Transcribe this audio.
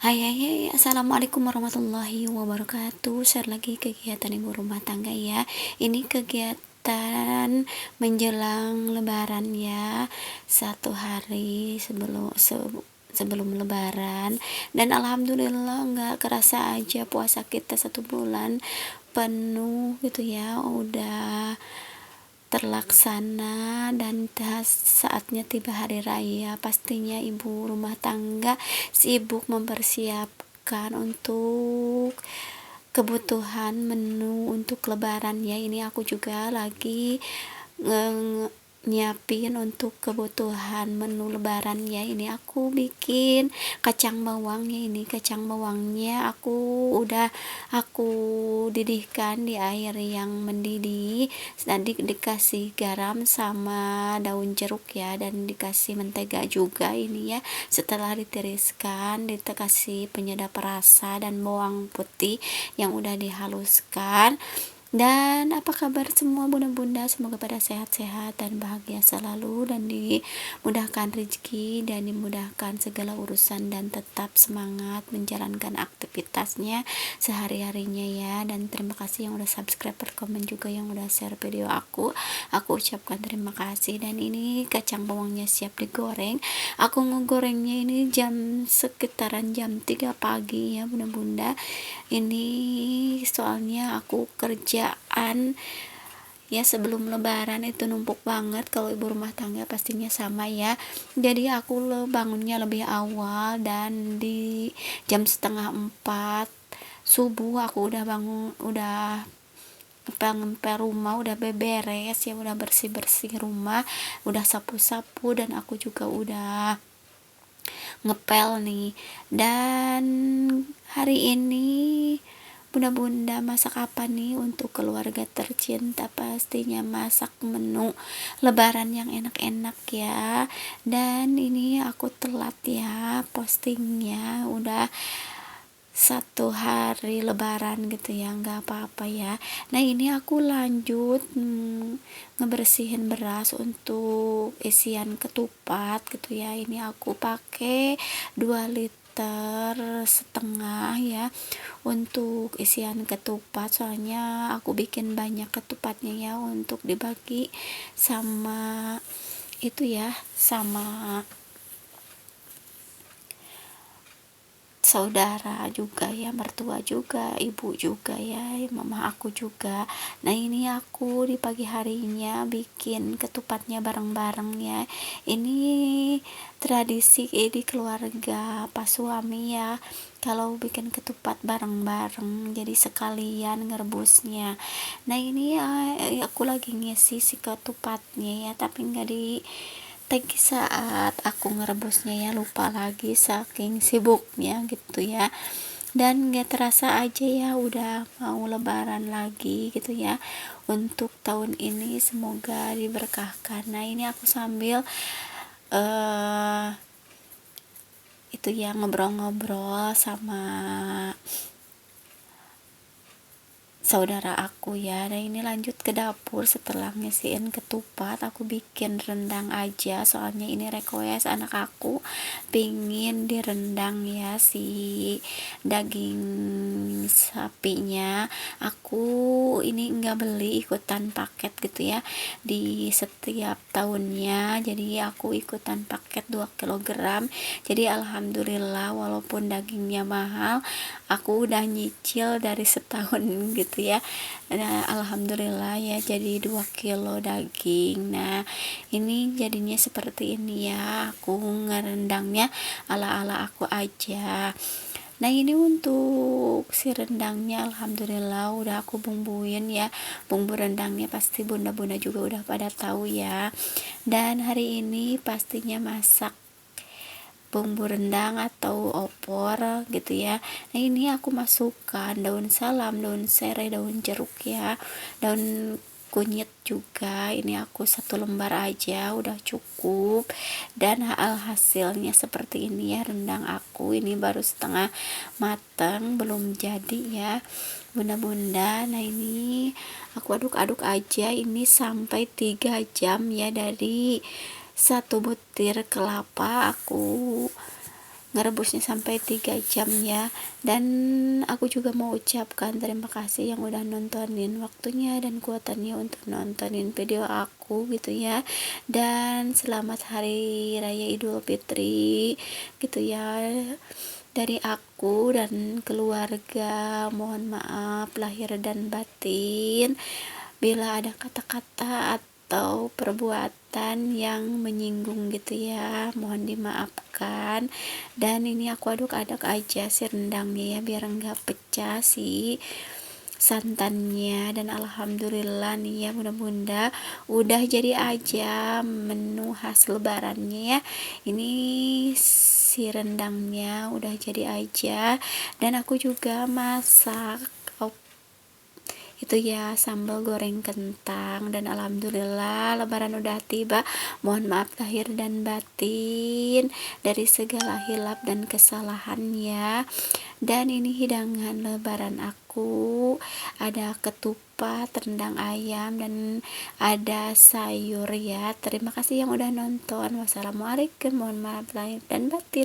Hai hai hai, assalamualaikum warahmatullahi wabarakatuh. Share lagi kegiatan ibu rumah tangga ya. Ini kegiatan menjelang lebaran ya, satu hari sebelum lebaran. Dan alhamdulillah nggak kerasa aja puasa kita 1 bulan penuh gitu ya, udah terlaksana. Dan saatnya tiba hari raya, pastinya ibu rumah tangga sibuk mempersiapkan untuk kebutuhan menu untuk lebaran ya. Ini aku juga lagi nyiapin untuk kebutuhan menu lebaran ya. Ini aku bikin kacang bawangnya. Ini kacang bawangnya aku didihkan di air yang mendidih, nanti dikasih garam sama daun jeruk ya, dan dikasih mentega juga ini ya. Setelah ditiriskan, dikasih penyedap rasa dan bawang putih yang udah dihaluskan. Dan apa kabar semua bunda-bunda, semoga pada sehat-sehat dan bahagia selalu, dan dimudahkan rezeki dan dimudahkan segala urusan, dan tetap semangat menjalankan aktivitasnya sehari-harinya ya. Dan terima kasih yang udah subscribe, komen juga yang udah share video aku ucapkan terima kasih. Dan ini kacang bawangnya siap digoreng. Aku ngegorengnya ini sekitaran jam 3 pagi ya bunda-bunda. Ini soalnya aku kerjaan ya sebelum lebaran itu numpuk banget. Kalau ibu rumah tangga pastinya sama ya, jadi aku bangunnya lebih awal, dan di jam setengah 4 subuh aku udah bangun, udah ngepel rumah, udah beberes ya, udah bersih rumah, udah sapu-sapu, dan aku juga udah ngepel nih. Dan hari ini bunda-bunda masak apa nih untuk keluarga tercinta? Pastinya masak menu lebaran yang enak-enak ya. Dan ini aku telat ya postingnya, udah 1 hari lebaran gitu ya, nggak apa-apa ya. Nah ini aku lanjut ngebersihin beras untuk isian ketupat gitu ya. Ini aku pakai 2,5 liter ya untuk isian ketupat, soalnya aku bikin banyak ketupatnya ya untuk dibagi sama itu ya, sama saudara juga ya, mertua juga, ibu juga ya, mama aku juga. Nah ini aku di pagi harinya bikin ketupatnya bareng-bareng ya. Ini tradisi di keluarga pas suami ya, kalau bikin ketupat bareng-bareng, jadi sekalian ngerebusnya. Nah ini aku lagi ngisi si ketupatnya ya, tapi nggak di tegi saat aku ngerebusnya ya, lupa lagi saking sibuknya gitu ya. Dan gak terasa aja ya udah mau lebaran lagi gitu ya. Untuk tahun ini semoga diberkahkan. Nah ini aku sambil itu ya, ngobrol-ngobrol sama saudara aku ya. Dan ini lanjut ke dapur, setelah ngisiin ketupat aku bikin rendang aja, soalnya ini request anak aku pingin direndang ya si daging sapinya. Aku ini enggak beli, ikutan paket gitu ya di setiap tahunnya, jadi aku ikutan paket 2 kg. Jadi alhamdulillah walaupun dagingnya mahal, aku udah nyicil dari setahun gitu ya. Nah alhamdulillah ya, jadi 2 kilo daging. Nah ini jadinya seperti ini ya, aku ngerendangnya ala-ala aku aja. Nah ini untuk si rendangnya alhamdulillah udah aku bumbuin ya. Bumbu rendangnya pasti bunda-bunda juga udah pada tahu ya. Dan hari ini pastinya masak bumbu rendang atau opor gitu ya. Nah ini aku masukkan daun salam, daun serai, daun jeruk ya, daun kunyit juga. Ini aku 1 lembar aja udah cukup. Dan hasilnya seperti ini ya, rendang aku ini baru setengah matang, belum jadi ya bunda-bunda. Nah ini aku aduk-aduk aja ini sampai 3 jam ya. Dari 1 butir kelapa aku ngerebusnya sampai 3 jam ya. Dan aku juga mau ucapkan terima kasih yang udah nontonin waktunya dan kuatannya untuk nontonin video aku gitu ya. Dan selamat hari raya Idul Fitri gitu ya dari aku dan keluarga. Mohon maaf lahir dan batin bila ada kata-kata atau perbuatan yang menyinggung gitu ya, mohon dimaafkan. Dan ini aku aduk-aduk aja si rendangnya ya biar enggak pecah si santannya. Dan alhamdulillah nih ya bunda-bunda udah jadi aja menu khas lebarannya ya. Ini si rendangnya udah jadi aja, dan aku juga masak itu ya sambal goreng kentang. Dan alhamdulillah lebaran udah tiba. Mohon maaf lahir dan batin dari segala hilap dan kesalahan ya. Dan ini hidangan lebaran aku, ada ketupat, rendang ayam, dan ada sayur ya. Terima kasih yang udah nonton. Wassalamualaikum, mohon maaf lahir dan batin.